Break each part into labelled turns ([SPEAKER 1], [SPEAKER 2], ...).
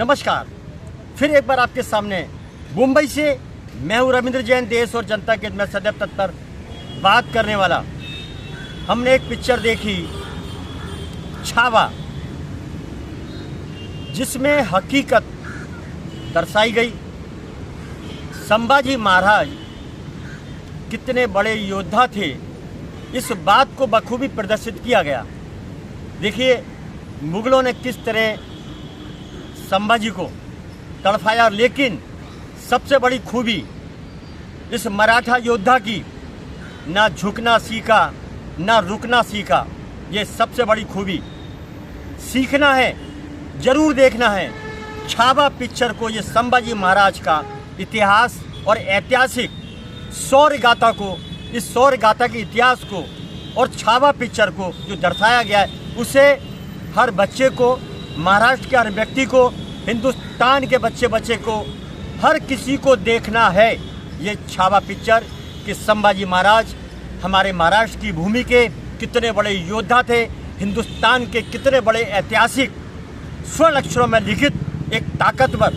[SPEAKER 1] नमस्कार, फिर एक बार आपके सामने मुंबई से मैं हूँ रविंद्र जैन, देश और जनता के मैं सदैव तत्पर बात करने वाला। हमने एक पिक्चर देखी छावा, जिसमें हकीकत दर्शाई गई। संभाजी महाराज कितने बड़े योद्धा थे, इस बात को बखूबी प्रदर्शित किया गया। देखिए मुगलों ने किस तरह संभाजी को तड़फाया, लेकिन सबसे बड़ी खूबी इस मराठा योद्धा की ना झुकना सीखा ना रुकना सीखा। ये सबसे बड़ी खूबी। सीखना है, जरूर देखना है छावा पिक्चर को। ये संभाजी महाराज का इतिहास और ऐतिहासिक शौर्य गाथा को, इस शौर्य गाथा के इतिहास को और छावा पिक्चर को जो दर्शाया गया है, उसे हर बच्चे को, महाराष्ट्र के हर व्यक्ति को, हिंदुस्तान के बच्चे को, हर किसी को देखना है ये छावा पिक्चर कि संभाजी महाराज हमारे महाराष्ट्र की भूमि के कितने बड़े योद्धा थे, हिंदुस्तान के कितने बड़े ऐतिहासिक स्वर्ण अक्षरों में लिखित एक ताकतवर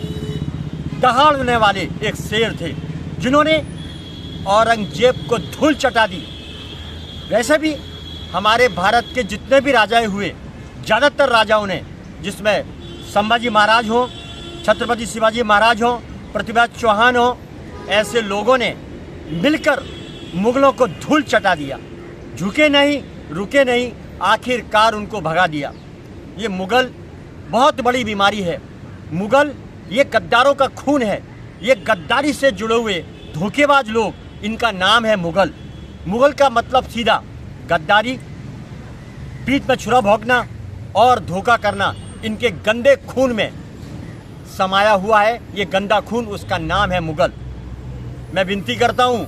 [SPEAKER 1] दहाड़ने वाले एक शेर थे, जिन्होंने औरंगजेब को धूल चटा दी। वैसे भी हमारे भारत के जितने भी राजाएं हुए, ज़्यादातर राजाओं ने, जिसमें संभाजी महाराज हों, छत्रपति शिवाजी महाराज हों, पृथ्वीराज चौहान हों, ऐसे लोगों ने मिलकर मुगलों को धूल चटा दिया। झुके नहीं, रुके नहीं, आखिरकार उनको भगा दिया। ये मुगल बहुत बड़ी बीमारी है। मुगल ये गद्दारों का खून है। ये गद्दारी से जुड़े हुए धोखेबाज लोग, इनका नाम है मुगल। मुगल का मतलब सीधा गद्दारी, पीठ में छुरा भोंकना और धोखा करना, इनके गंदे खून में समाया हुआ है। ये गंदा खून, उसका नाम है मुगल। मैं विनती करता हूँ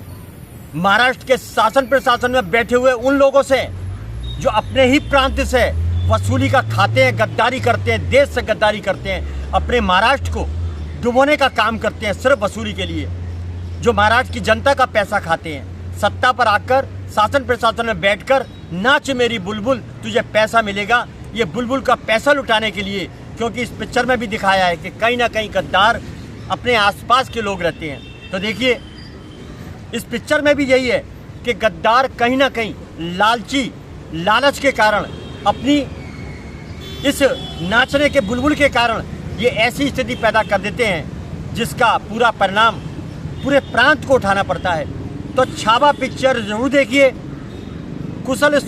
[SPEAKER 1] महाराष्ट्र के शासन प्रशासन में बैठे हुए उन लोगों से जो अपने ही प्रांत से वसूली का खाते हैं, गद्दारी करते हैं, देश से गद्दारी करते हैं, अपने महाराष्ट्र को डुबोने का काम करते हैं सिर्फ वसूली के लिए, जो महाराष्ट्र की जनता का पैसा खाते हैं। सत्ता पर आकर शासन प्रशासन में बैठकर नाच मेरी बुलबुल, तुझे पैसा मिलेगा, ये बुलबुल का पैसा लुटाने के लिए। क्योंकि इस पिक्चर में भी दिखाया है कि कहीं ना कहीं गद्दार अपने आसपास के लोग रहते हैं। तो देखिए इस पिक्चर में भी यही है कि गद्दार कहीं ना कहीं लालच के कारण, अपनी इस नाचने के बुलबुल के कारण ये ऐसी स्थिति पैदा कर देते हैं जिसका पूरा परिणाम पूरे प्रांत को उठाना पड़ता है। तो छावा पिक्चर जरूर देखिए। कुशल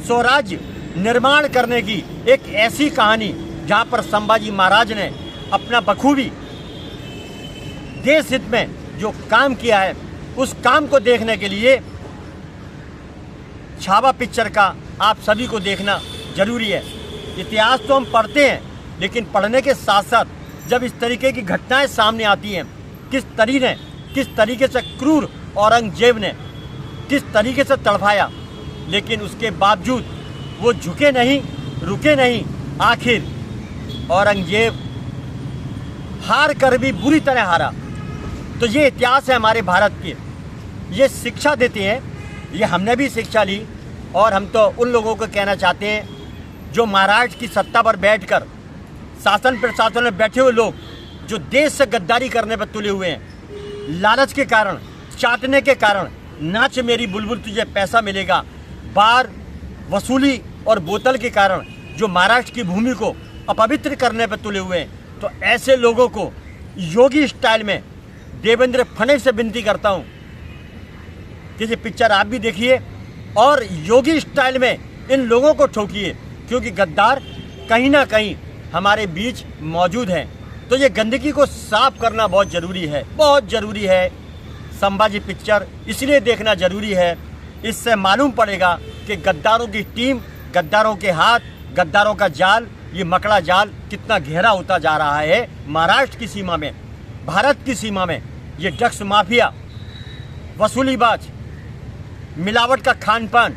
[SPEAKER 1] स्वराज्य निर्माण करने की एक ऐसी कहानी, जहां पर संभाजी महाराज ने अपना बखूबी देश हित में जो काम किया है, उस काम को देखने के लिए छावा पिक्चर का आप सभी को देखना जरूरी है। इतिहास तो हम पढ़ते हैं, लेकिन पढ़ने के साथ साथ जब इस तरीके की घटनाएं सामने आती हैं, किस तरीके से क्रूर औरंगजेब ने किस तरीके से तड़पाया, लेकिन उसके बावजूद वो झुके नहीं, रुके नहीं। आखिर औरंगजेब हार कर भी बुरी तरह हारा। तो ये इतिहास है हमारे भारत के, ये शिक्षा देते हैं। ये हमने भी शिक्षा ली, और हम तो उन लोगों को कहना चाहते हैं जो महाराष्ट्र की सत्ता पर बैठकर शासन प्रशासन में बैठे हुए लोग, जो देश से गद्दारी करने पर तुले हुए हैं, लालच के कारण, चाटने के कारण, नाच मेरी बुलबुल तुझे पैसा मिलेगा, बार वसूली और बोतल के कारण जो महाराष्ट्र की भूमि को अपवित्र करने पर तुले हुए हैं, तो ऐसे लोगों को योगी स्टाइल में देवेंद्र फडणवीस से विनती करता हूं कि ये पिक्चर आप भी देखिए और योगी स्टाइल में इन लोगों को ठोकिए, क्योंकि गद्दार कहीं ना कहीं हमारे बीच मौजूद हैं। तो ये गंदगी को साफ करना बहुत ज़रूरी है, बहुत ज़रूरी है। संभाजी पिक्चर इसलिए देखना ज़रूरी है, इससे मालूम पड़ेगा कि गद्दारों की टीम, गद्दारों के हाथ, गद्दारों का जाल, ये मकड़ा जाल कितना गहरा होता जा रहा है। महाराष्ट्र की सीमा में, भारत की सीमा में ये ड्रग्स माफिया, वसूलीबाज, मिलावट का खान पान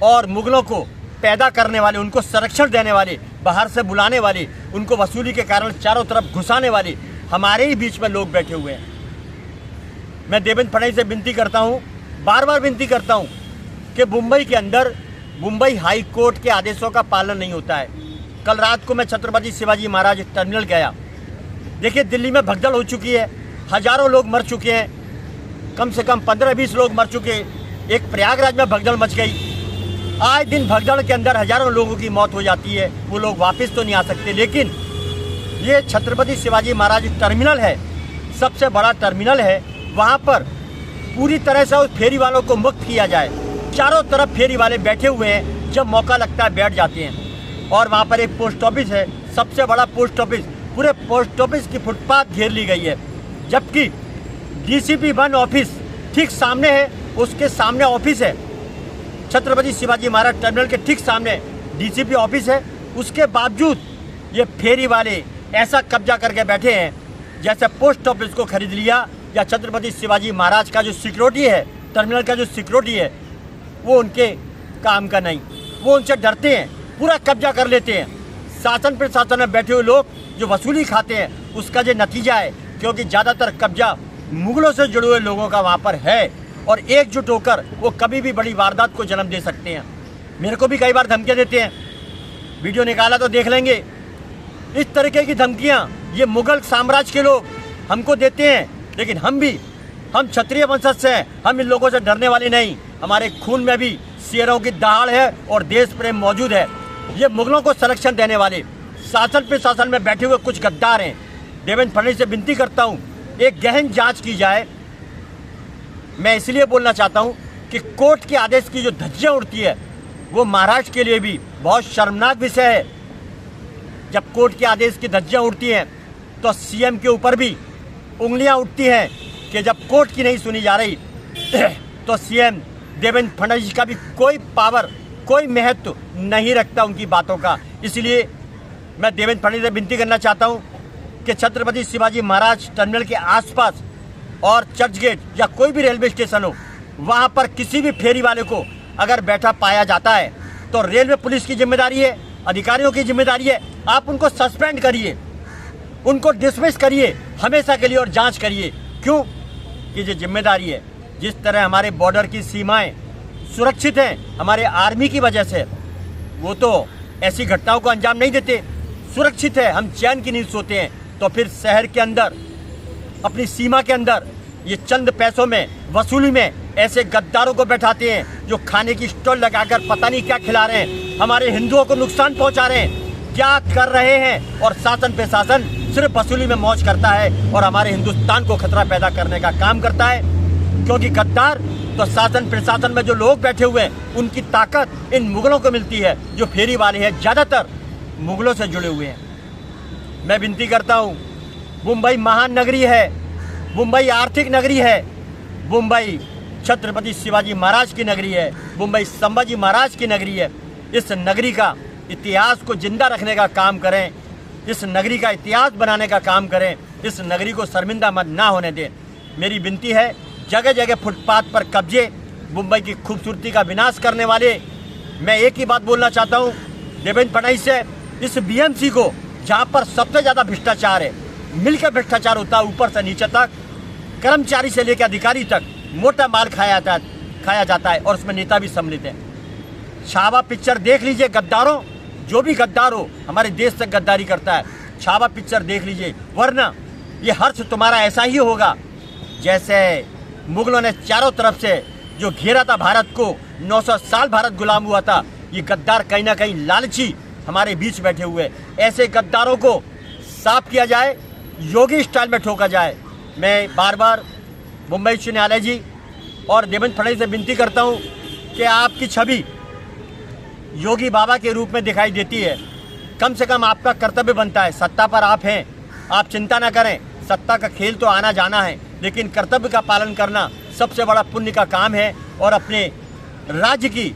[SPEAKER 1] और मुगलों को पैदा करने वाले, उनको संरक्षण देने वाले, बाहर से बुलाने वाले, उनको वसूली के कारण चारों तरफ घुसाने वाले हमारे ही बीच में लोग बैठे हुए हैं। मैं देवेंद्र फडणवीस से विनती करता हूँ, बार बार विनती करता हूँ कि मुंबई के अंदर मुंबई हाई कोर्ट के आदेशों का पालन नहीं होता है। कल रात को मैं छत्रपति शिवाजी महाराज टर्मिनल गया। देखिए दिल्ली में भगदड़ हो चुकी है, हजारों लोग मर चुके हैं, कम से कम 15-20 लोग मर चुके। एक प्रयागराज में भगदड़ मच गई। आए दिन भगदड़ के अंदर हजारों लोगों की मौत हो जाती है। वो लोग वापस तो नहीं आ सकते, लेकिन ये छत्रपति शिवाजी महाराज टर्मिनल है, सबसे बड़ा टर्मिनल है। वहाँ पर पूरी तरह से उस फेरी वालों को मुक्त किया जाए। चारों तरफ फेरी वाले बैठे हुए हैं, जब मौका लगता है बैठ जाते हैं। और वहाँ पर एक पोस्ट ऑफिस है, सबसे बड़ा पोस्ट ऑफिस, पूरे पोस्ट ऑफिस की फुटपाथ घेर ली गई है। जबकि DCP 1 ऑफिस ठीक सामने है, उसके सामने ऑफिस है। छत्रपति शिवाजी महाराज टर्मिनल के ठीक सामने DCP ऑफिस है। उसके बावजूद ये फेरी वाले ऐसा कब्जा करके बैठे हैं जैसे पोस्ट ऑफिस को खरीद लिया, या छत्रपति शिवाजी महाराज का जो सिक्योरिटी है, टर्मिनल का जो सिक्योरिटी है, वो उनके काम का नहीं। वो उनसे डरते हैं, पूरा कब्जा कर लेते हैं। शासन प्रशासन में बैठे हुए लोग जो वसूली खाते हैं, उसका जो नतीजा है, क्योंकि ज़्यादातर कब्जा मुगलों से जुड़े हुए लोगों का वहाँ पर है, और एकजुट होकर वो कभी भी बड़ी वारदात को जन्म दे सकते हैं। मेरे को भी कई बार धमकियाँ देते हैं, वीडियो निकाला तो देख लेंगे। इस तरीके की धमकियाँ ये मुगल साम्राज्य के लोग हमको देते हैं, लेकिन हम क्षत्रिय वंशज से हैं, हम इन लोगों से डरने वाले नहीं। हमारे खून में भी शेरों की दहाड़ है और देश प्रेम मौजूद है। ये मुगलों को संरक्षण देने वाले शासन प्रशासन में बैठे हुए कुछ गद्दार हैं। देवेंद्र फडणवीस से विनती करता हूँ, एक गहन जांच की जाए। मैं इसलिए बोलना चाहता हूँ कि कोर्ट के आदेश की जो धज्जियाँ उड़ती है, वो महाराष्ट्र के लिए भी बहुत शर्मनाक विषय है। जब कोर्ट के आदेश की धज्जियाँ उड़ती हैं तो CM के ऊपर भी उंगलियां उठती हैं कि जब कोर्ट की नहीं सुनी जा रही तो CM देवेंद्र फडणवीस का भी कोई पावर, कोई महत्व नहीं रखता उनकी बातों का। इसलिए मैं देवेंद्र फडणवीस से विनती करना चाहता हूं कि छत्रपति शिवाजी महाराज टर्मिनल के आसपास और चर्च गेट या कोई भी रेलवे स्टेशन हो, वहां पर किसी भी फेरी वाले को अगर बैठा पाया जाता है तो रेलवे पुलिस की जिम्मेदारी है, अधिकारियों की जिम्मेदारी है। आप उनको सस्पेंड करिए, उनको डिसमिस करिए हमेशा के लिए, और जांच करिए। क्यों कि जो जिम्मेदारी है, जिस तरह हमारे बॉर्डर की सीमाएं सुरक्षित हैं हमारे आर्मी की वजह से, वो तो ऐसी घटनाओं को अंजाम नहीं देते। सुरक्षित है, हम चैन की नींद सोते हैं। तो फिर शहर के अंदर, अपनी सीमा के अंदर, ये चंद पैसों में, वसूली में ऐसे गद्दारों को बैठाते हैं जो खाने की स्टॉल लगाकर पता नहीं क्या खिला रहे हैं, हमारे हिंदुओं को नुकसान पहुंचा रहे हैं, क्या कर रहे हैं। और शासन प्रशासन सिर्फ वसूली में मौज करता है और हमारे हिंदुस्तान को खतरा पैदा करने का काम करता है। क्योंकि गद्दार तो शासन प्रशासन में जो लोग बैठे हुए हैं, उनकी ताकत इन मुगलों को मिलती है, जो फेरी वाले हैं, ज़्यादातर मुगलों से जुड़े हुए हैं। मैं विनती करता हूँ, मुंबई महान नगरी है, मुंबई आर्थिक नगरी है, मुंबई छत्रपति शिवाजी महाराज की नगरी है, मुंबई संभाजी महाराज की नगरी है। इस नगरी का इतिहास को जिंदा रखने का काम करें, इस नगरी का इतिहास बनाने का काम करें, इस नगरी को शर्मिंदा मत ना होने दें। मेरी विनती है, जगह जगह फुटपाथ पर कब्जे, मुंबई की खूबसूरती का विनाश करने वाले। मैं एक ही बात बोलना चाहता हूँ देवेंद्र फडणवीस से, इस BMC को, जहाँ पर सबसे ज़्यादा भ्रष्टाचार है, मिलकर भ्रष्टाचार होता है ऊपर से नीचे तक, कर्मचारी से लेकर अधिकारी तक मोटा माल खाया जाता है और उसमें नेता भी सम्मिलित हैं। छावा पिक्चर देख लीजिए, गद्दारों, जो भी गद्दार हो हमारे देश से गद्दारी करता है, छावा पिक्चर देख लीजिए, वरना ये हर्ष तुम्हारा ऐसा ही होगा जैसे मुगलों ने चारों तरफ से जो घेरा था भारत को, 900 साल भारत गुलाम हुआ था। ये गद्दार कहीं ना कहीं लालची हमारे बीच बैठे हुए, ऐसे गद्दारों को साफ किया जाए, योगी स्टाइल में ठोका जाए। मैं बार बार मुंबई उच्च न्यायालय जी और देवेंद्र फडणवीस से विनती करता हूँ कि आपकी छवि योगी बाबा के रूप में दिखाई देती है। कम से कम आपका कर्तव्य बनता है, सत्ता पर आप हैं, आप चिंता ना करें, सत्ता का खेल तो आना जाना है, लेकिन कर्तव्य का पालन करना सबसे बड़ा पुण्य का काम है। और अपने राज्य की,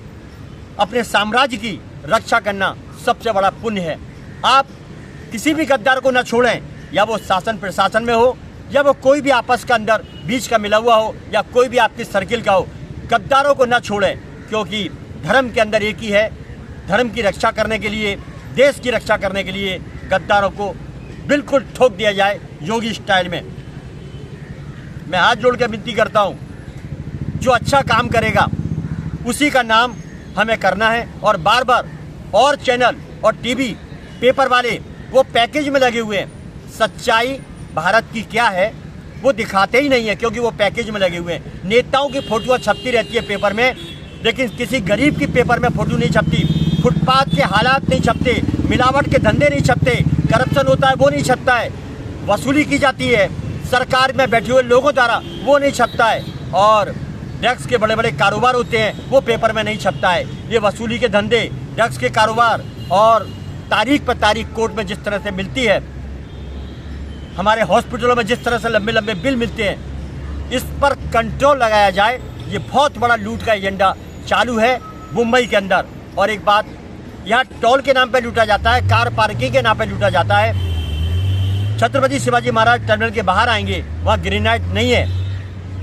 [SPEAKER 1] अपने साम्राज्य की रक्षा करना सबसे बड़ा पुण्य है। आप किसी भी गद्दार को न छोड़ें, या वो शासन प्रशासन में हो, या वो कोई भी आपस के अंदर बीच का मिला हुआ हो, या कोई भी आपकी सर्किल का हो, गद्दारों को न छोड़ें। क्योंकि धर्म के अंदर एक ही है, धर्म की रक्षा करने के लिए, देश की रक्षा करने के लिए गद्दारों को बिल्कुल ठोक दिया जाए योगी स्टाइल में। मैं हाथ जोड़ के विनती करता हूँ, जो अच्छा काम करेगा उसी का नाम हमें करना है। और बार बार और चैनल और टीवी पेपर वाले वो पैकेज में लगे हुए हैं। सच्चाई भारत की क्या है वो दिखाते ही नहीं है, क्योंकि वो पैकेज में लगे हुए हैं। नेताओं की फोटोआं छपती रहती है पेपर में, लेकिन किसी गरीब की पेपर में फोटो नहीं छपती। फुटपाथ के हालात नहीं छपते, मिलावट के धंधे नहीं छपते, करप्शन होता है वो नहीं छपता है, वसूली की जाती है सरकार में बैठे हुए लोगों द्वारा वो नहीं छपता है, और ड्रग्स के बड़े बड़े कारोबार होते हैं वो पेपर में नहीं छपता है। ये वसूली के धंधे, ड्रग्स के कारोबार और तारीख पर तारीख कोर्ट में जिस तरह से मिलती है, हमारे हॉस्पिटलों में जिस तरह से लंबे लंबे बिल मिलते हैं, इस पर कंट्रोल लगाया जाए। ये बहुत बड़ा लूट का एजेंडा चालू है मुंबई के अंदर। और एक बात, यहाँ टोल के नाम पे लूटा जाता है, कार पार्किंग के नाम पे लूटा जाता है। छत्रपति शिवाजी महाराज टर्मिनल के बाहर आएंगे, वहाँ ग्रेनाइट नहीं है,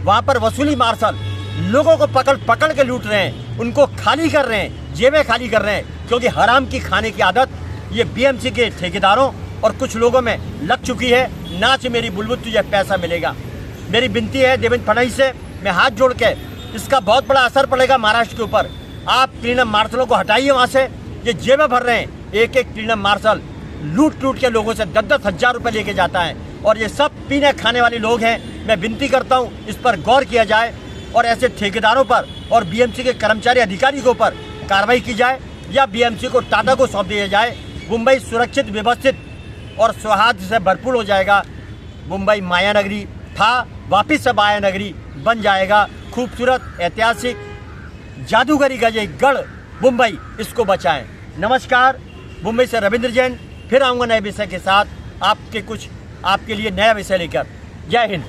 [SPEAKER 1] वहाँ पर वसूली मार्शल लोगों को पकड़ पकड़ के लूट रहे हैं, उनको खाली कर रहे हैं, जेबें खाली कर रहे हैं, क्योंकि हराम की खाने की आदत ये बीएमसी के ठेकेदारों और कुछ लोगों में लग चुकी है। नाच मेरी बुलबुल तुझे पैसा मिलेगा। मेरी विनती है देवेंद्र फडणवीस से, मैं हाथ जोड़ के, इसका बहुत बड़ा असर पड़ेगा महाराष्ट्र के ऊपर। आप क्लीनअप मार्शलों को हटाइए वहाँ से, ये जेबें भर रहे हैं। एक एक क्लीनअप मार्शल लूट लूट के लोगों से 10-10 हज़ार रुपये लेके जाता है, और ये सब पीने खाने वाले लोग हैं। मैं विनती करता हूँ इस पर गौर किया जाए और ऐसे ठेकेदारों पर और बीएमसी के कर्मचारी अधिकारी के ऊपर कार्रवाई की जाए, या बीएमसी को टाटा को सौंप दिया जाए। मुंबई सुरक्षित, व्यवस्थित और सौहार्द से भरपूर हो जाएगा। मुंबई माया नगरी था, वापिस से माया नगरी बन जाएगा। खूबसूरत, ऐतिहासिक, जादूगरी का ये गढ़ मुंबई, इसको बचाएं। नमस्कार, मुंबई से रविंद्र जैन फिर आऊँगा नए विषय के साथ, आपके लिए नया विषय लेकर। जय हिंद।